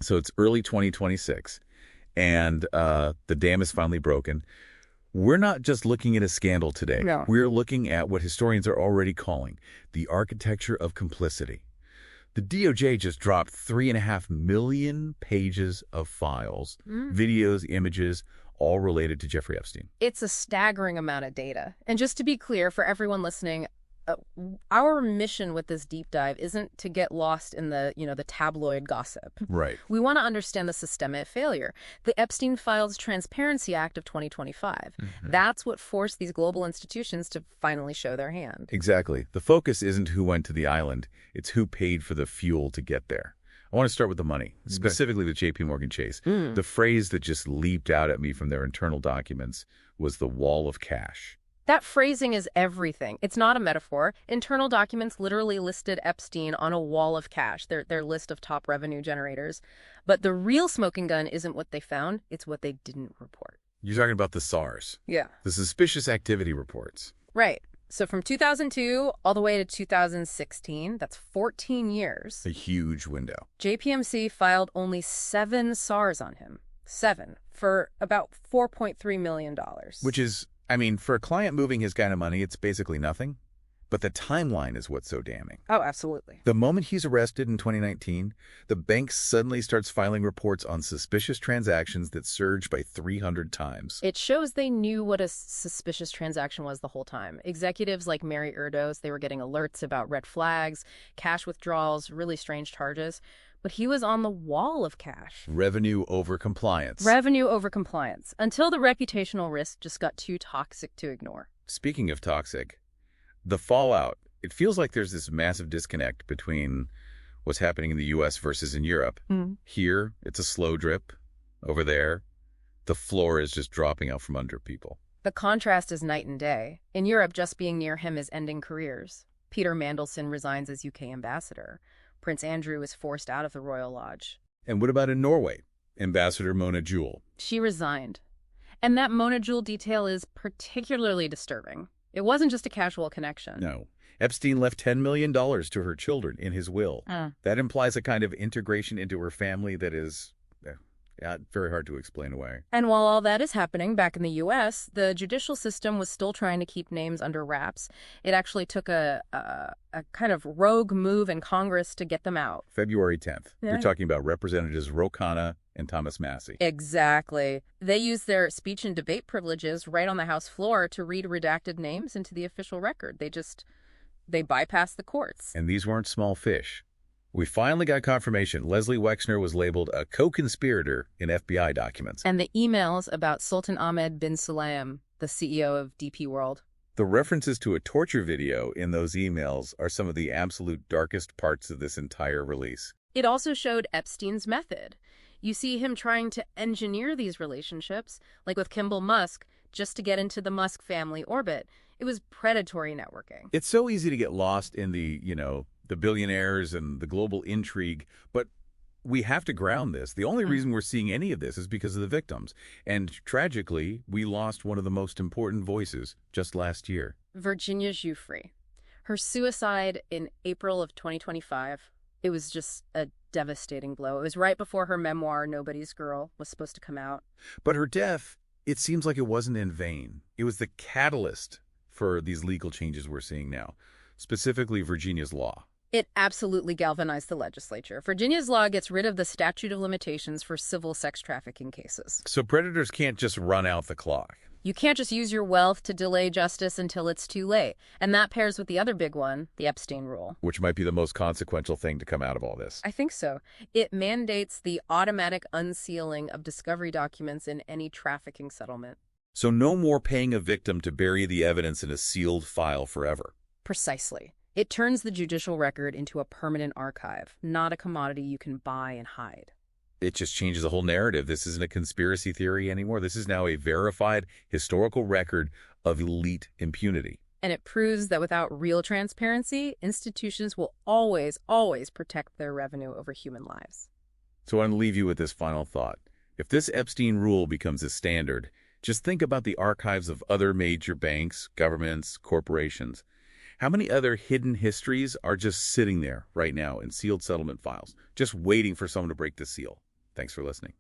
So it's early 2026, and the dam is finally broken. We're not just looking at a scandal today. No. We're looking at what historians are already calling the architecture of complicity. The DOJ just dropped 3.5 million pages of files, videos, images, all related to Jeffrey Epstein. It's a staggering amount of data. And just to be clear for everyone listening, our mission with this deep dive isn't to get lost in the tabloid gossip. Right. We want to understand the systemic failure. The Epstein Files Transparency Act of 2025. That's what forced these global institutions to finally show their hand. Exactly. The focus isn't who went to the island. It's who paid for the fuel to get there. I want to start with the money, specifically with JP Morgan Chase. The phrase that just leaped out at me from their internal documents was the wall of cash. That phrasing is everything. It's not a metaphor. Internal documents literally listed Epstein on a wall of cash, their list of top revenue generators. But the real smoking gun isn't what they found, it's what they didn't report. You're talking about the SARS. Yeah. The suspicious activity reports. Right. So from 2002 all the way to 2016, that's 14 years. A huge window. JPMC filed only 7 SARs on him. 7. For about $4.3 million. Which is, I mean, for a client moving his kind of money, it's basically nothing. But the timeline is what's so damning. Oh, absolutely. The moment he's arrested in 2019, the bank suddenly starts filing reports on suspicious transactions that surge by 300 times. It shows they knew what a suspicious transaction was the whole time. Executives like Mary Erdos, they were getting alerts about red flags, cash withdrawals, really strange charges. But he was on the wall of cash. Revenue over compliance. Revenue over compliance, until the reputational risk just got too toxic to ignore. Speaking of toxic, the fallout, it feels like there's this massive disconnect between what's happening in the U.S. versus in Europe. Here, it's a slow drip. Over there, the floor is just dropping out from under people. The contrast is night and day. In Europe, just being near him is ending careers. Peter Mandelson resigns as UK ambassador. Prince Andrew is forced out of the Royal Lodge. And what about in Norway? Ambassador Mona Juul. She resigned. And that Mona Juul detail is particularly disturbing. It wasn't just a casual connection. No. Epstein left $10 million to her children in his will. That implies a kind of integration into her family that is very hard to explain away. And while all that is happening back in the U.S., the judicial system was still trying to keep names under wraps. It actually took a kind of rogue move in Congress to get them out. February 10th. Yeah. You're talking about Representatives Ro Khanna and Thomas Massie. Exactly. They used their speech and debate privileges right on the House floor to read redacted names into the official record. They bypassed the courts. And these weren't small fish. We finally got confirmation Leslie Wexner was labeled a co-conspirator in FBI documents. And the emails about Sultan Ahmed bin Sulayem, the CEO of DP World. The references to a torture video in those emails are some of the absolute darkest parts of this entire release. It also showed Epstein's method. You see him trying to engineer these relationships, like with Kimball Musk, just to get into the Musk family orbit. It was predatory networking. It's so easy to get lost in the billionaires and the global intrigue, but we have to ground this. The only reason we're seeing any of this is because of the victims. And tragically, we lost one of the most important voices just last year. Virginia Giuffre. Her suicide in April of 2025, it was just a devastating blow. It was right before her memoir, Nobody's Girl, was supposed to come out. But her death, it seems like it wasn't in vain. It was the catalyst for these legal changes we're seeing now, specifically Virginia's law. It absolutely galvanized the legislature. Virginia's law gets rid of the statute of limitations for civil sex trafficking cases. So predators can't just run out the clock. You can't just use your wealth to delay justice until it's too late. And that pairs with the other big one, the Epstein rule. Which might be the most consequential thing to come out of all this. I think so. It mandates the automatic unsealing of discovery documents in any trafficking settlement. So no more paying a victim to bury the evidence in a sealed file forever. Precisely. It turns the judicial record into a permanent archive, not a commodity you can buy and hide. It just changes the whole narrative. This isn't a conspiracy theory anymore. This is now a verified historical record of elite impunity. And it proves that without real transparency, institutions will always, always protect their revenue over human lives. So I want to leave you with this final thought. If this Epstein rule becomes a standard, just think about the archives of other major banks, governments, corporations. How many other hidden histories are just sitting there right now in sealed settlement files, just waiting for someone to break the seal? Thanks for listening.